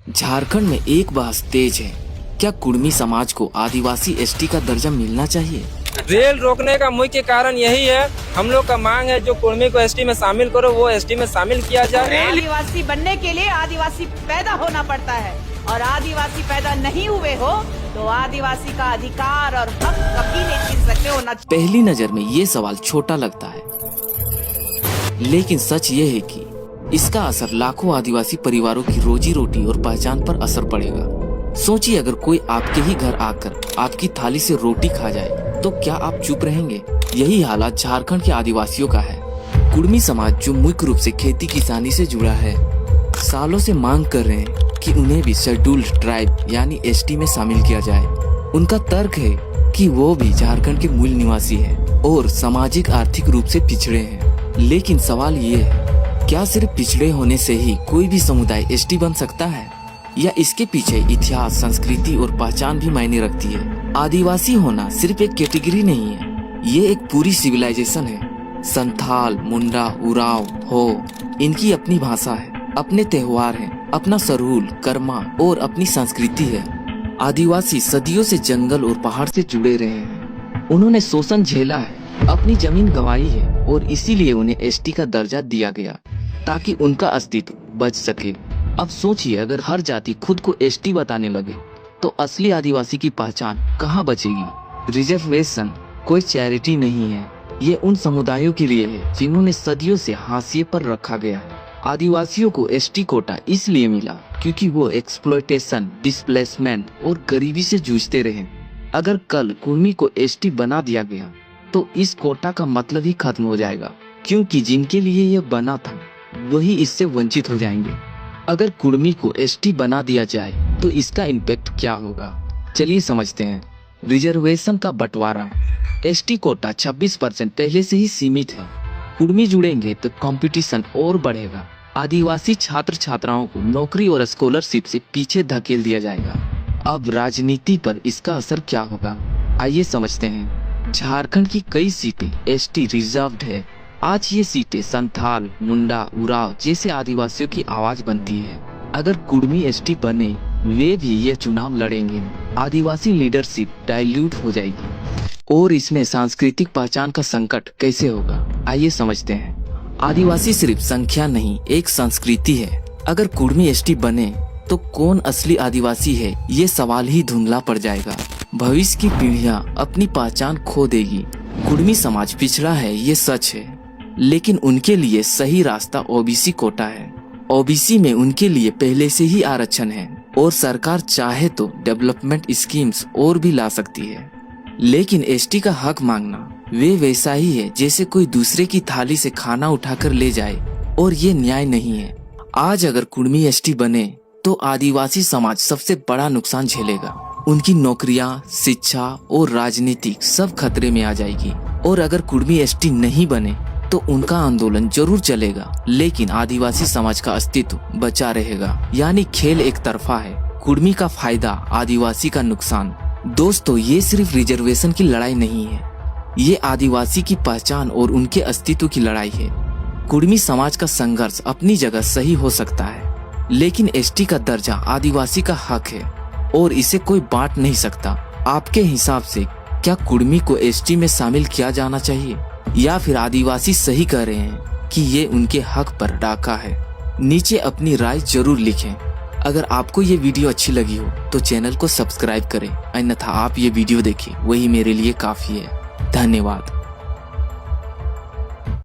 झारखंड में एक बहस तेज है, क्या कुर्मी समाज को आदिवासी एसटी का दर्जा मिलना चाहिए? रेल रोकने का मुख्य कारण यही है। हम लोग का मांग है जो कुर्मी को एसटी में शामिल करो वो एसटी में शामिल किया जाए। आदिवासी बनने के लिए आदिवासी पैदा होना पड़ता है और आदिवासी पैदा नहीं हुए हो तो आदिवासी का अधिकार और हक कभी नहीं छीन सकते होना। पहली नजर में ये सवाल छोटा लगता है, लेकिन सच ये है कि इसका असर लाखों आदिवासी परिवारों की रोजी रोटी और पहचान पर असर पड़ेगा। सोचिए, अगर कोई आपके ही घर आकर आपकी थाली से रोटी खा जाए तो क्या आप चुप रहेंगे? यही हालात झारखंड के आदिवासियों का है। कुर्मी समाज जो मुख्य रूप से खेती किसानी से जुड़ा है, सालों से मांग कर रहे हैं कि उन्हें भी शेड्यूल्ड ट्राइब यानी एसटी में शामिल किया जाए। उनका तर्क है कि वो भी झारखंड के मूल निवासी हैं और सामाजिक आर्थिक रूप से पिछड़े हैं। लेकिन सवाल ये है, क्या सिर्फ पिछड़े होने से ही कोई भी समुदाय एसटी बन सकता है, या इसके पीछे इतिहास, संस्कृति और पहचान भी मायने रखती है? आदिवासी होना सिर्फ एक कैटेगरी नहीं है, ये एक पूरी सिविलाइजेशन है। संथाल, मुंडा, उराव, हो, इनकी अपनी भाषा है, अपने त्योहार हैं, अपना सरूल, कर्मा और अपनी संस्कृति है। आदिवासी सदियों से जंगल और पहाड़ से जुड़े रहे हैं। उन्होंने शोषण झेला है, अपनी जमीन गंवाई है और इसीलिए उन्हें एसटी का दर्जा दिया गया ताकि उनका अस्तित्व बच सके। अब सोचिए, अगर हर जाति खुद को एसटी बताने लगे तो असली आदिवासी की पहचान कहाँ बचेगी? रिजर्वेशन कोई चैरिटी नहीं है, ये उन समुदायों के लिए है जिन्होंने सदियों से हाशिए पर रखा गया है। आदिवासियों को एसटी कोटा इसलिए मिला क्योंकि वो एक्सप्लॉयटेशन, डिस्प्लेसमेंट और गरीबी से जूझते रहे। अगर कल कुर्मी को एसटी बना दिया गया तो इस कोटा का मतलब ही खत्म हो जाएगा, क्योंकि जिनके लिए ये बना था वही इससे वंचित हो जाएंगे। अगर कुर्मी को एसटी बना दिया जाए तो इसका इम्पैक्ट क्या होगा, चलिए समझते हैं। रिजर्वेशन का बंटवारा। एसटी कोटा 26% पहले से ही सीमित है। कुर्मी जुड़ेंगे तो कंपटीशन और बढ़ेगा। आदिवासी छात्र छात्राओं को नौकरी और स्कॉलरशिप से पीछे धकेल दिया जाएगा। अब राजनीति पर इसका असर क्या होगा, आइए समझते हैं। झारखंड की कई सीटें एसटी रिजर्व्ड है। आज ये सीटें संथाल, मुंडा, उराव जैसे आदिवासियों की आवाज बनती है। अगर कुर्मी एसटी बने, वे भी ये चुनाव लड़ेंगे। आदिवासी लीडरशिप डाइल्यूट हो जाएगी और इसमें सांस्कृतिक पहचान का संकट कैसे होगा, आइए समझते हैं। आदिवासी सिर्फ संख्या नहीं, एक संस्कृति है। अगर कुर्मी एसटी बने तो कौन असली आदिवासी है, ये सवाल ही धुंधला पड़ जाएगा। भविष्य की पीढ़ियां अपनी पहचान खो देगी। कुर्मी समाज पिछड़ा है, ये सच है, लेकिन उनके लिए सही रास्ता ओबीसी कोटा है। ओबीसी में उनके लिए पहले से ही आरक्षण है और सरकार चाहे तो डेवलपमेंट स्कीम्स और भी ला सकती है। लेकिन एसटी का हक मांगना वे वैसा ही है जैसे कोई दूसरे की थाली से खाना उठाकर ले जाए, और ये न्याय नहीं है। आज अगर कुर्मी एसटी बने तो आदिवासी समाज सबसे बड़ा नुकसान झेलेगा। उनकी नौकरियां, शिक्षा और राजनीतिक सब खतरे में आ जाएगी। और अगर कुर्मी एसटी नहीं बने तो उनका आंदोलन जरूर चलेगा, लेकिन आदिवासी समाज का अस्तित्व बचा रहेगा। यानी खेल एक तरफा है, कुर्मी का फायदा, आदिवासी का नुकसान। दोस्तों, ये सिर्फ रिजर्वेशन की लड़ाई नहीं है, ये आदिवासी की पहचान और उनके अस्तित्व की लड़ाई है। कुर्मी समाज का संघर्ष अपनी जगह सही हो सकता है, लेकिन एसटी का दर्जा आदिवासी का हक है और इसे कोई बांट नहीं सकता। आपके हिसाब से क्या कुर्मी को एसटी में शामिल किया जाना चाहिए, या फिर आदिवासी सही कह रहे हैं कि ये उनके हक पर डाका है? नीचे अपनी राय जरूर लिखें। अगर आपको ये वीडियो अच्छी लगी हो तो चैनल को सब्सक्राइब करें, अन्यथा आप ये वीडियो देखें, वही मेरे लिए काफी है। धन्यवाद।